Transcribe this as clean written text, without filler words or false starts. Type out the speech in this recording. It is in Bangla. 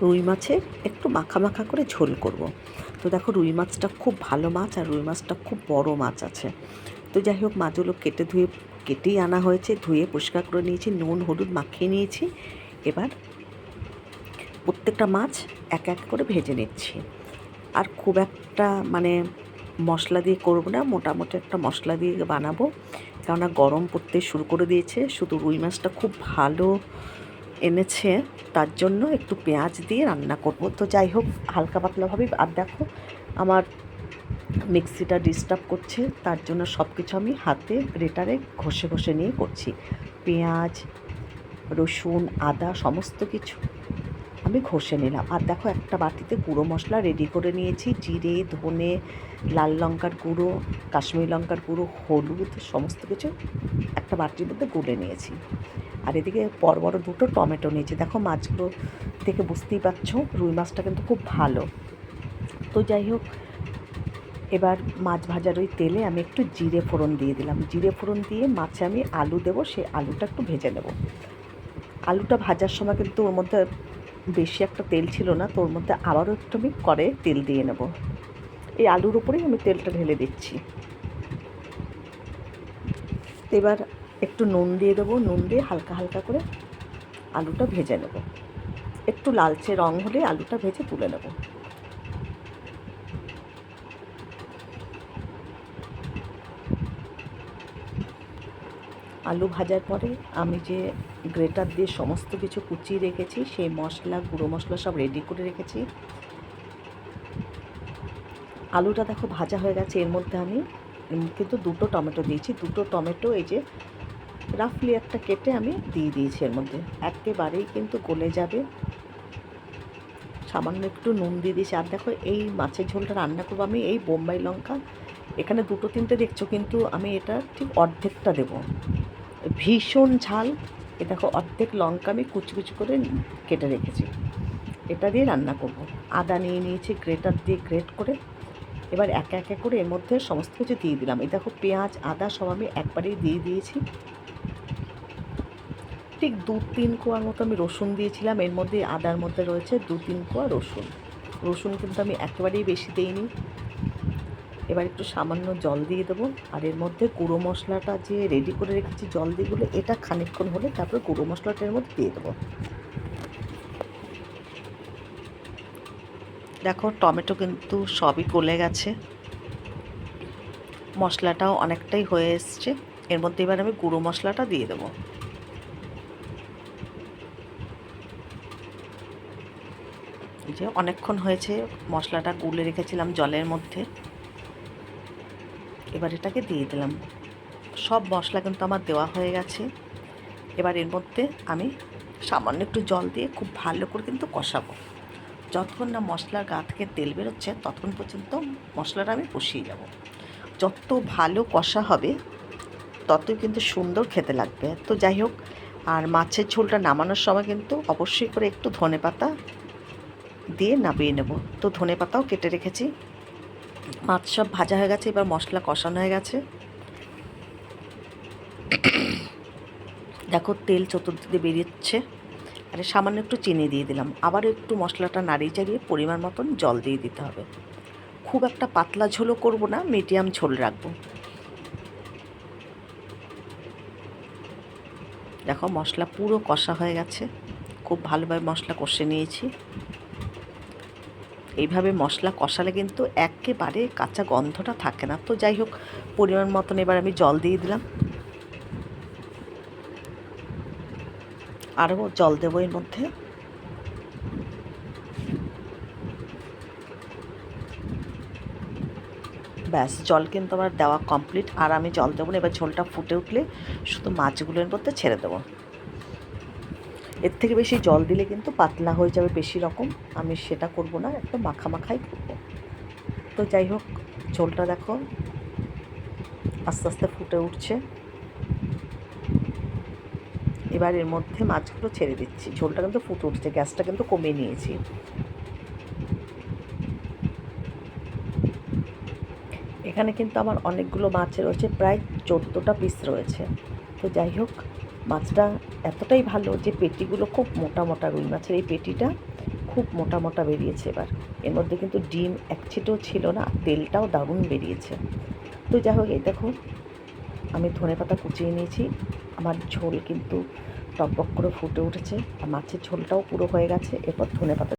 রুই মাছের একটু মাখা মাখা করে ঝোল করব। তো দেখো রুই মাছটা খুব ভালো মাছ, আর রুই মাছটা খুব বড় মাছ আছে। তো যাই হোক, মাছগুলো কেটেই আনা হয়েছে, ধুয়ে পরিষ্কার করে নিয়েছি, নুন হলুদ মাখিয়ে নিয়েছি। এবার প্রত্যেকটা মাছ এক এক করে ভেজে নিচ্ছি। আর খুব একটা মশলা দিয়ে করব না, মোটামুটি একটা মশলা দিয়ে বানাবো, কেননা গরম পড়তে শুরু করে দিয়েছে। শুধু রুই মাছটা খুব ভালো এনেছে, তার জন্য একটু পেঁয়াজ দিয়ে রান্না করব। তো যাই হোক, হালকা পাতলাভাবেই। আর দেখো, আমার মিক্সিটা ডিস্টার্ব করছে, তার জন্য সব কিছু আমি হাতে গ্রেটারে ঘষে ঘষে নিয়ে করছি। পেঁয়াজ, রসুন, আদা সমস্ত কিছু আমি ঘষে নিলাম। আর দেখো, একটা বাটিতে গুঁড়ো মশলা রেডি করে নিয়েছি। জিরে, ধনে, লাল লঙ্কার গুঁড়ো, কাশ্মীরি লঙ্কার গুঁড়ো, হলুদ সমস্ত কিছু একটা বাটির মধ্যে গুলে নিয়েছি। আর এদিকে বড় বড় দুটো টমেটো নিয়েছি। দেখো, মাছগুলো থেকে বুঝতেই পারছো রুই মাছটা কিন্তু খুব ভালো। তো যাই হোক, এবার মাছ ভাজার ওই তেলে আমি একটু জিরে ফোড়ন দিয়ে দিলাম। জিরে ফোড়ন দিয়ে মাছে আমি আলু দেবো, সেই আলুটা একটু ভেজে নেব। আলুটা ভাজার সময় কিন্তু ওর মধ্যে বেশি একটা তেল ছিল না, তো ওর মধ্যে আবারও একটু আমি তেল দিয়ে নেব। এই আলুর উপরেই আমি তেলটা ঢেলে দিচ্ছি। এবার একটু নুন দিয়ে দেবো, নুন দিয়ে হালকা হালকা করে আলুটা ভেজে নেব। একটু লালচে রং হলে আলুটা ভেজে তুলে নেব। আলু ভাজার পরে আমি যে গ্রেটার দিয়ে সমস্ত কিছু কুচিয়ে রেখেছি, সেই মশলা, গুঁড়ো মশলা সব রেডি করে রেখেছি। আলুটা দেখো ভাজা হয়ে গেছে। এর মধ্যে আমি কিন্তু দুটো টমেটো দিয়েছি। দুটো টমেটো এই যে রাফলি একটা কেটে আমি দিয়ে দিয়েছি এর মধ্যে। একেবারেই কিন্তু গলে যাবে। সামান্য একটু নুন দিয়ে দিয়েছি। আর দেখো, এই মাছের ঝোলটা রান্না করবো আমি এই বোম্বাই লঙ্কা, এখানে দুটো তিনটে দেখছো, কিন্তু আমি এটা ঠিক অর্ধেকটা দেবো। ভীষণ ঝাল। এ দেখো, অর্ধেক লঙ্কা আমি কুচি কুচি করে কেটে রেখেছি, এটা দিয়ে রান্না করব। আদা নিয়ে নিয়েছি, গ্রেটার দিয়ে গ্রেট করে। এবার একে একে করে এর মধ্যে সমস্ত কিছু দিয়ে দিলাম। এই দেখো, পেঁয়াজ আদা সব আমি একবারেই দিয়ে দিয়েছি। ঠিক 2-3 কোয়ার মতো আমি রসুন দিয়েছিলাম। এর মধ্যে আদার মধ্যে রয়েছে 2-3 কোয়া রসুন। রসুন কিন্তু আমি একেবারেই বেশি দিইনি। এবার একটু সামান্য জল দিয়ে দেবো। আর এর মধ্যে গুঁড়ো মশলাটা যে রেডি করে রেখেছি জল দিয়ে গুলে, এটা খানিকক্ষণ হলে তারপরে গুঁড়ো মশলাটা এর মধ্যে দিয়ে দেবো। দেখো, টমেটো কিন্তু সবই গলে গেছে, মশলাটাও অনেকটাই হয়ে এসছে। এর মধ্যে এবার আমি গুঁড়ো মশলাটা দিয়ে দেবো। যে অনেকক্ষণ হয়েছে, মশলাটা গুলে রেখেছিলাম জলের মধ্যে, এবার এটাকে দিয়ে দিলাম। সব মশলা কিন্তু আমার দেওয়া হয়ে গেছে। এবার এর মধ্যে আমি সামান্য একটু জল দিয়ে খুব ভালো করে কিন্তু কষাবো। যতক্ষণ না মশলার গা থেকে তেল বেরোচ্ছে ততক্ষণ পর্যন্ত মশলাটা আমি কষিয়ে যাব। যত ভালো কষা হবে ততই কিন্তু সুন্দর খেতে লাগবে। তো যাই হোক, আর মাছের ঝোলটা নামানোর সময় কিন্তু অবশ্যই করে একটু ধনেপাতা দিয়ে নামিয়ে নেব। তো ধনেপাতাও কেটে রেখেছি। মাছ সব ভাজা হয়ে গেছে, এবার মশলা কষানো হয়ে গেছে। দেখো, তেল চতুর্দিকে বেরিয়েছে। আর সামান্য একটু চিনি দিয়ে দিলাম। আবার একটু মশলাটা নাড়িয়ে চাড়িয়ে পরিমাণ মতন জল দিয়ে দিতে হবে। খুব একটা পাতলা ঝোলও করব না, মিডিয়াম ঝোল রাখবো। দেখো, মশলা পুরো কষা হয়ে গেছে, খুব ভালোভাবে মশলা কষে নিয়েছি। এইভাবে মশলা কষালে কিন্তু একেবারে কাঁচা গন্ধটা থাকে না। তো যাই হোক, পরিমাণ মতন এবার আমি জল দিয়ে দিলাম। আরও জল দেবো এর মধ্যে। ব্যাস, জল কিন্তু আমার দেওয়া কমপ্লিট। আর আমি জল দেবো না। এবার ঝোলটা ফুটে উঠলে শুধু মাছগুলোর মধ্যে ছেড়ে দেবো। এর থেকে বেশি জল দিলে কিন্তু পাতলা হয়ে যাবে বেশি রকম, আমি সেটা করব না, একটু মাখা মাখাই করবো। তো যাই হোক, ঝোলটা দেখো আস্তে আস্তে ফুটে উঠছে। এবার এর মধ্যে মাছগুলো ছেড়ে দিচ্ছি। ঝোলটা কিন্তু ফুটে উঠছে, গ্যাসটা কিন্তু কমিয়ে নিয়েছি। এখানে কিন্তু আমার অনেকগুলো মাছ রয়েছে, প্রায় 14টা পিস রয়েছে। তো যাই হোক, মাছটা এতটাই ভালো যে পেটিগুলো খুব মোটা মোটা। রুই মাছের এই পেটিটা খুব মোটা মোটা বেরিয়েছে এবার। এর মধ্যে কিন্তু ডিম এক ছিটেও ছিল না, তেলটাও দারুণ বেরিয়েছে। তো যাই হোক, এই দেখো আমি ধনেপাতা কুচিয়ে নিয়েছি। আমার ঝোল কিন্তু টকবক করে ফুটে উঠেছে, আর মাছের ঝোলটাও পুরো হয়ে গেছে। এরপর ধনেপাতা